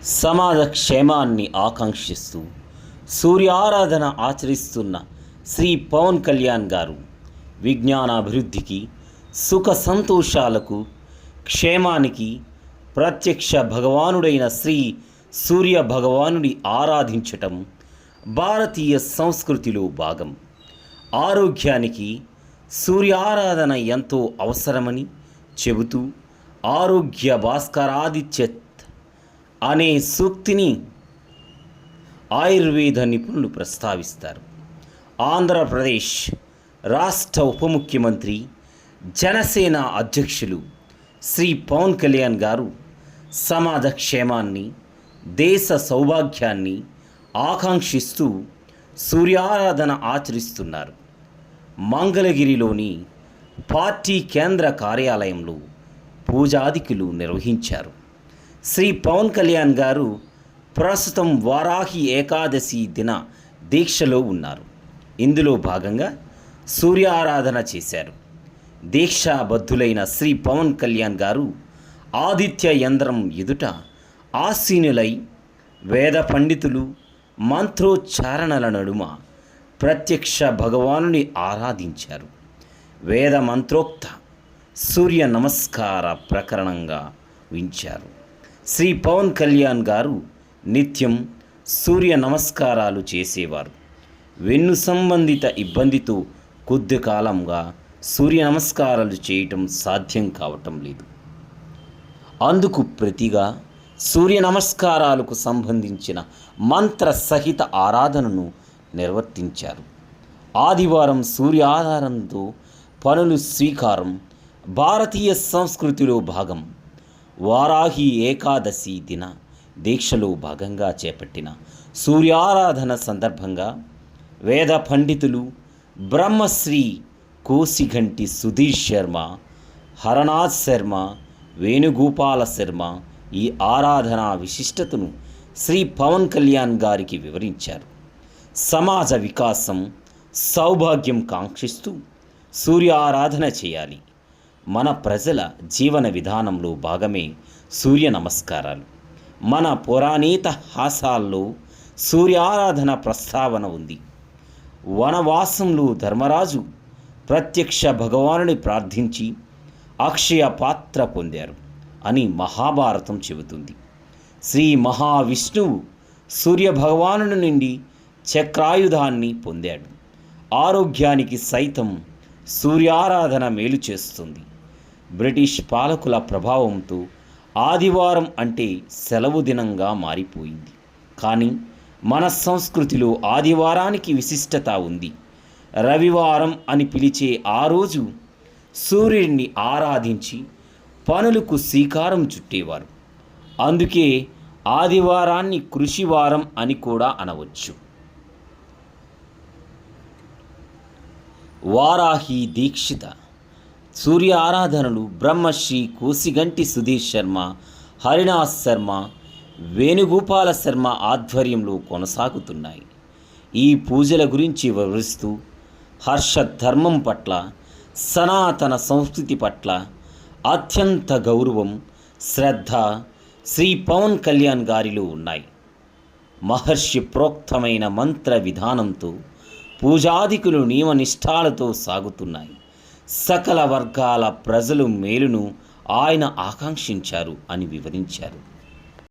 సమాజ క్షేమాన్ని ఆకాంక్షిస్తూ సూర్యారాధన ఆచరిస్తున్న శ్రీ పవన్ కళ్యాణ్ గారు విజ్ఞానాభివృద్ధికి, సుఖ సంతోషాలకు, క్షేమానికి ప్రత్యక్ష భగవానుడైన శ్రీ సూర్య భగవానుడి ఆరాధించటం భారతీయ సంస్కృతిలో భాగం. ఆరోగ్యానికి సూర్యారాధన ఎంతో అవసరమని చెబుతూ ఆరోగ్య భాస్కరాదిత్యత్ అనే సూక్తిని ఆయుర్వేద నిపుణులు ప్రస్తావిస్తారు. ఆంధ్రప్రదేశ్ రాష్ట్ర ఉప ముఖ్యమంత్రి, జనసేన అధ్యక్షులు శ్రీ పవన్ కళ్యాణ్ గారు సమాజ క్షేమాన్ని, దేశ సౌభాగ్యాన్ని ఆకాంక్షిస్తూ సూర్యారాధన ఆచరిస్తున్నారు. మంగళగిరిలోని పార్టీ కేంద్ర కార్యాలయంలో పూజాదికులు నిర్వహించారు. శ్రీ పవన్ కళ్యాణ్ గారు ప్రస్తుతం వారాహి ఏకాదశి దిన దీక్షలో ఉన్నారు. ఇందులో భాగంగా సూర్యారాధన చేశారు. దీక్షాబద్ధులైన శ్రీ పవన్ కళ్యాణ్ గారు ఆదిత్య యంత్రం ఎదుట ఆసీనులై వేద పండితులు మంత్రోచ్చారణల నడుమ ప్రత్యక్ష భగవానుని ఆరాధించారు. వేద మంత్రోక్త సూర్య నమస్కార ప్రకరణంగా వించారు. శ్రీ పవన్ కళ్యాణ్ గారు నిత్యం సూర్య నమస్కారాలు చేసేవారు. వెన్ను సంబంధిత ఇబ్బందితో కొద్ది కాలంగా సూర్య నమస్కారాలు చేయటం సాధ్యం కావటం లేదు. అందుకు ప్రతిగా సూర్య నమస్కారాలకు సంబంధించిన మంత్ర సహిత ఆరాధనను నిర్వర్తించారు. ఆదివారం సూర్య ఆధారంతో పనులు స్వీకారం భారతీయ సంస్కృతిలో భాగం. వారాహి ఏకాదశి దిన దీక్షలో భాగంగా చేపట్టిన సూర్యారాధన సందర్భంగా వేద పండితులు బ్రహ్మశ్రీ కోసిగంటి సుధీర్ శర్మ, హరనాథ్ శర్మ, వేణుగోపాల శర్మ ఈ ఆరాధన విశిష్టతను శ్రీ పవన్ కళ్యాణ్ గారికి వివరించారు. సమాజ వికాసం, సౌభాగ్యం కాంక్షిస్తూ సూర్యారాధన చేయాలి. మన ప్రజల జీవన విధానంలో భాగమే సూర్య నమస్కారాలు. మన పురాణేత హాసాల్లో సూర్యారాధన ప్రస్తావన ఉంది. వనవాసంలో ధర్మరాజు ప్రత్యక్ష భగవానుని ప్రార్థించి అక్షయ పాత్ర పొందారు అని మహాభారతం చెబుతుంది. శ్రీ మహావిష్ణువు సూర్యభగవాను నుండి చక్రాయుధాన్ని పొందాడు. ఆరోగ్యానికి సైతం సూర్యారాధన మేలు చేస్తుంది. బ్రిటిష్ పాలకుల ప్రభావంతో ఆదివారం అంటే సెలవు దినంగా మారిపోయింది. కానీ మన సంస్కృతిలో ఆదివారానికి విశిష్టత ఉంది. రవివారం అని పిలిచే ఆ రోజు సూర్యుడిని ఆరాధించి పనులకు శ్రీకారం చుట్టేవారు. అందుకే ఆదివారాన్ని కృషివారం అని కూడా అనవచ్చు. వారాహి దీక్షిత సూర్య ఆరాధనలు బ్రహ్మశ్రీ కోసిగంటి సుధీర్ శర్మ, హరినాథ్ శర్మ, వేణుగోపాల శర్మ ఆధ్వర్యంలో కొనసాగుతున్నాయి. ఈ పూజల గురించి వివరిస్తూ హర్షధర్మం పట్ల, సనాతన సంస్కృతి పట్ల అత్యంత గౌరవం, శ్రద్ధ శ్రీ పవన్ కళ్యాణ్ గారిలో ఉన్నాయి. మహర్షి ప్రోక్తమైన మంత్ర విధానంతో పూజాదికులు నియమనిష్టాలతో సాగుతున్నాయి. సకల వర్గాల ప్రజలు మేలును ఆయన ఆకాంక్షించారు అని వివరించారు.